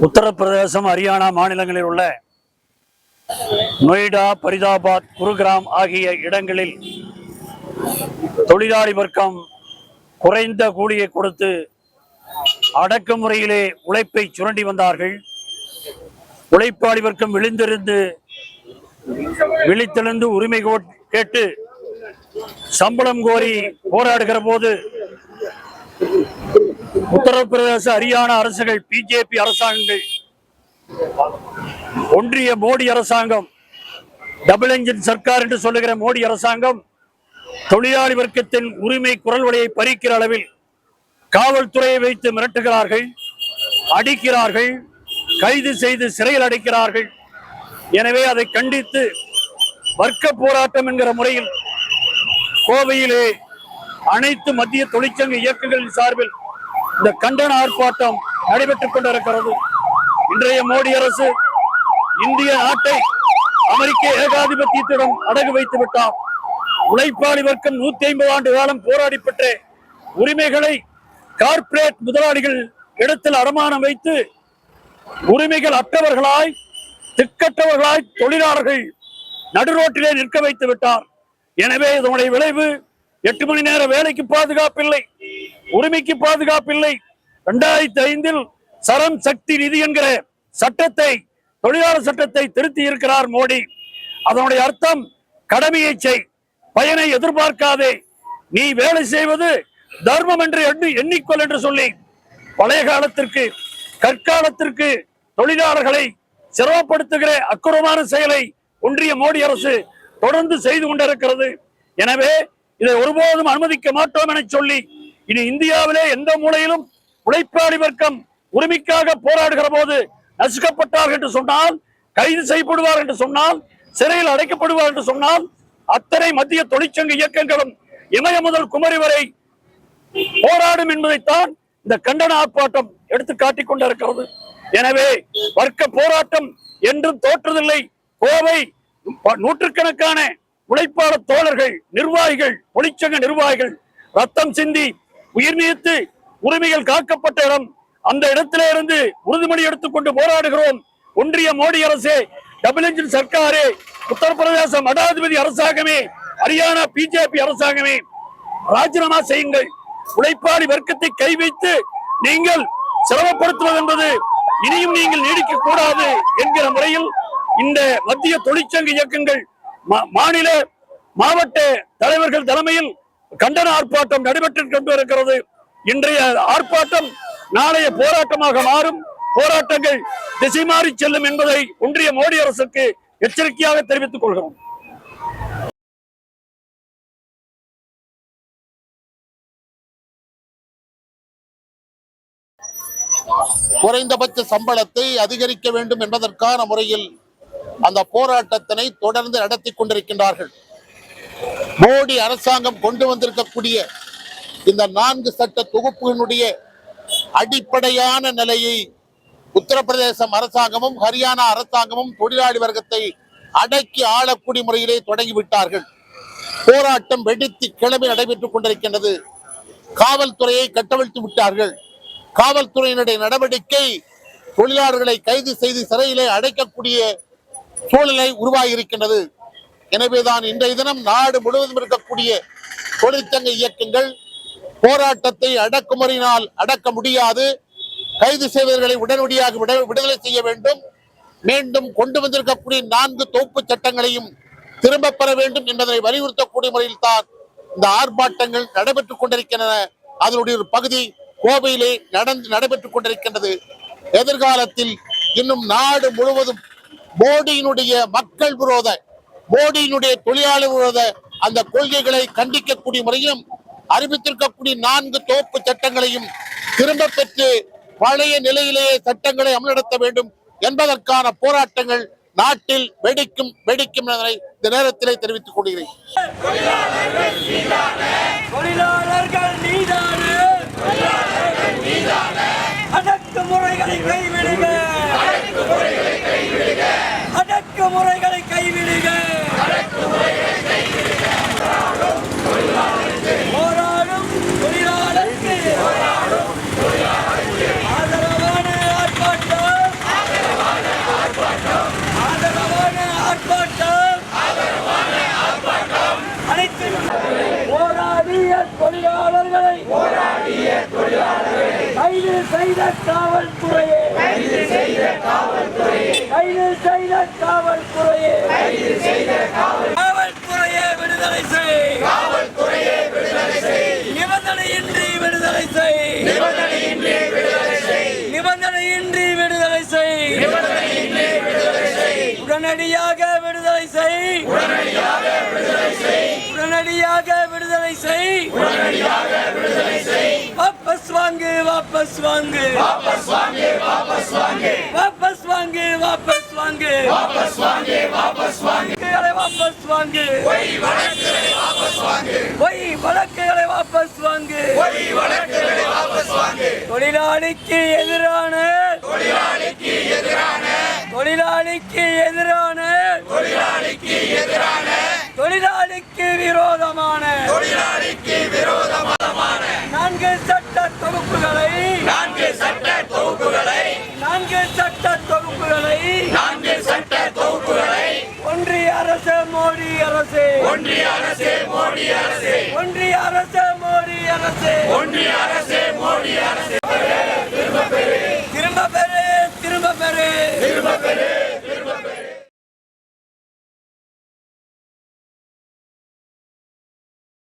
உத்தரப்பிரதேசம், ஹரியானா மாநிலங்களில் உள்ள நொய்டா, பரிதாபாத், குருகிராம் ஆகிய இடங்களில் தொழிலாளி வர்க்கம் குறைந்த கூலியை கொடுத்து அடக்குமுறையிலே உழைப்பை சுரண்டி வந்தார்கள். உழைப்பாளி வர்க்கம் விழித்தெழுந்து உரிமை கேட்டு சம்பளம் கோரி போராடுகிற போது உத்தரப்பிரதேச, ஹரியானா அரசுகள், பிஜேபி அரசாங்கங்கள், ஒன்றிய மோடி அரசாங்கம், டபுள் என்ஜின் சர்க்கார் என்று சொல்லுகிற மோடி அரசாங்கம் தொழிலாளி வர்க்கத்தின் உரிமை குரல் வலையை பறிக்கிற அளவில் காவல்துறையை வைத்து மிரட்டுகிறார்கள், அடிக்கிறார்கள், கைது செய்து சிறையில் அடைக்கிறார்கள். எனவே அதை கண்டித்து வர்க்க போராட்டம் என்கிற முறையில் கோவையிலே அனைத்து மத்திய தொழிற்சங்க இயக்கங்களின் சார்பில் இந்த கண்டன ஆர்ப்பாட்டம் நடைபெற்றுக் கொண்டிருக்கிறது. இன்றைய மோடி அரசு இந்திய நாட்டை அமெரிக்க ஏகாதிபத்தியத்திடம் அடகு வைத்து விட்டார். உழைப்பாளி வர்க்கம் 150 ஆண்டு காலம் போராடி பெற்ற உரிமைகளை கார்ப்பரேட் முதலாளிகள் இடத்தில் அடமானம் வைத்து உரிமைகள் அற்றவர்களாய், திக்கற்றவர்களாய் தொழிலாளர்கள் நடுரோட்டிலே நிற்க வைத்து விட்டார். எனவே இதனுடைய விளைவு 8 மணி நேர வேலைக்கு பாதுகாப்பில்லை, உரிமைக்கு பாதுகாப்பில்லை. 2005 சரம் சக்தி நிதி என்கிற சட்டத்தை, தொழிலாளர் சட்டத்தை திருத்தி இருக்கிறார் மோடி. அதனுடைய அர்த்தம் கடமையை செய், பயனை எதிர்பார்க்காதே, நீ வேலை செய்வது தர்மம் என்று எண்ணிக்கொள் என்று சொல்லி பழைய காலத்திற்கு, கற்காலத்திற்கு தொழிலாளர்களை சிரமப்படுத்துகிற அக்குறமான செயலை ஒன்றிய மோடி அரசு தொடர்ந்து செய்து கொண்டிருக்கிறது. எனவே இதை ஒருபோதும் அனுமதிக்க மாட்டோம் என சொல்லி இனி இந்தியாவிலே எந்த மூலையிலும் உழைப்பாளி வர்க்கம் உரிமைக்காக போராடுகிற போது நசுக்கப்பட்டார்கள் என்று சொன்னால், கைது செய்யப்படுவார் என்று சொன்னால், சிறையில் அடைக்கப்படுவார் என்று சொன்னால், அத்தனை மத்திய தொழிற்சங்க இயக்கங்களும் இமய முதல் குமரி வரை போராடும் என்பதைத்தான் இந்த கண்டன ஆர்ப்பாட்டம் எடுத்து காட்டிக் கொண்டிருக்கிறது. எனவே வர்க்க போராட்டம் என்றும் தோற்றதில்லை. கோவை நூற்றுக்கணக்கான உழைப்பாளர் தோழர்கள், நிர்வாகிகள், தொழிற்சங்க நிர்வாகிகள் ரத்தம் சிந்தி உயிர் நீத்து உரிமைகள் காக்கப்பட்ட இடம். அந்த இடத்திலே இருந்து உறுதிமொழி எடுத்துக்கொண்டு போராடுகிறோம். ஒன்றிய மோடி அரசே, டபுள் என்ஜின் சர்க்காரே, உத்தரப்பிரதேச மடாதிபதி அரசாங்கமே, ஹரியானா பிஜேபி அரசாங்கமே, ராஜினாமா செய்யுங்கள். உழைப்பாளி வர்க்கத்தை கை வைத்து நீங்கள் சிரமப்படுத்துவது என்பது இனியும் நீங்கள் நீடிக்க கூடாது என்கிற முறையில் இந்த மத்திய தொழிற்சங்க இயக்கங்கள், மாநில மாவட்ட தலைவர்கள் தலைமையில் கண்டன ஆர்ப்பாட்டம் நடைபெற்று கொண்டிருக்கிறது. இன்றைய ஆர்ப்பாட்டம் நாளைய போராட்டமாக மாறும். போராட்டங்கள் திசை மாறி செல்லும் என்பதை ஒன்றிய மோடி அரசுக்கு எச்சரிக்கையாக தெரிவித்துக் கொள்கிறோம். குறைந்தபட்ச சம்பளத்தை அதிகரிக்க வேண்டும் என்பதற்கான முறையில் அந்த போராட்டத்தினை தொடர்ந்து நடத்தி கொண்டிருக்கின்றார்கள். மோடி அரசாங்கம் கொண்டு வந்திருக்கக்கூடிய இந்த 4 சட்ட தொகுப்புகளுடைய அடிப்படையான நிலையை உத்தரப்பிரதேசம் அரசாங்கமும் ஹரியானா அரசாங்கமும் தொழிலாளி வர்க்கத்தை அடக்கி ஆளக்கூடிய முறையிலே தொடங்கிவிட்டார்கள். போராட்டம் வெடித்து கிளம்பி நடைபெற்றுக் கொண்டிருக்கின்றது. காவல்துறையை கட்டவிழ்த்து விட்டார்கள். காவல்துறையினுடைய நடவடிக்கை தொழிலாளர்களை கைது செய்து சிறையிலே அடைக்கக்கூடிய சூழ்நிலை உருவாகியிருக்கின்றது. எனவேதான் இன்றைய தினம் நாடு முழுவதும் இருக்கக்கூடிய தொழிற்சங்க இயக்கங்கள் போராட்டத்தை அடக்குமுறையினால் அடக்க முடியாது, கைது செய்வர்களை உடனடியாக விடுதலை செய்ய வேண்டும், மீண்டும் கொண்டு வந்திருக்கக்கூடிய 4 தொகுப்பு சட்டங்களையும் திரும்ப பெற வேண்டும் என்பதை வலியுறுத்தக்கூடிய முறையில் தான் இந்த ஆர்ப்பாட்டங்கள் நடைபெற்றுக் கொண்டிருக்கின்றன. அதனுடைய ஒரு பகுதி கோவையிலே நடைபெற்றுக் கொண்டிருக்கின்றது. எதிர்காலத்தில் இன்னும் நாடு முழுவதும் மோடியினுடைய மக்கள் விரோத, மோடியினுடைய தொழிலாளர் விரோத அந்த கொள்கைகளை கண்டிக்கக்கூடிய முறையும் அறிவித்திருக்கக்கூடிய 4 தொகுப்பு சட்டங்களையும் திரும்ப பெற்று பழைய நிலையிலேயே சட்டங்களை அமல்படுத்த வேண்டும் என்பதற்கான போராட்டங்கள் நாட்டில் வெடிக்கும் என்பதை இந்த நேரத்திலே தெரிவித்துக் கொள்கிறேன். அடக்குமுறைகளை கைவிடுக, அடக்குமுறைகளை கைவிடுக, போராடும் தொழிலாளருக்கு ஆதரவான ஆர்ப்பாட்டம். காவல்துறையே கைது செய்த காவல்துறையே காவல்துறையே விடுதலை செய் நிபந்தனையின்றி விடுதலை செய் நிபந்தனையின்றி விடுதலை செய் உடனடியாக விடுதலை செய் உடனடியாக விடுதலை செய் வாபஸ் வாங்கு வாபஸ் வாங்கு வாபஸ் வாங்கு வாபஸ் வாங்கு வாபஸ் வாங்கு வாபஸ் வாங்கு வாபஸ் வாங்கு வாபஸ் வாங்கு பொய் வழக்குகளை வாபஸ் வாங்கு தொழிலாளிக்கு எதிரான தொழிலாளிக்கு விரோதமான நான்கு சட்ட தொகுப்புகளை ஒன்றிய அரசு மோடி அரசு ஒன்றிய அரசு மோடி அரசு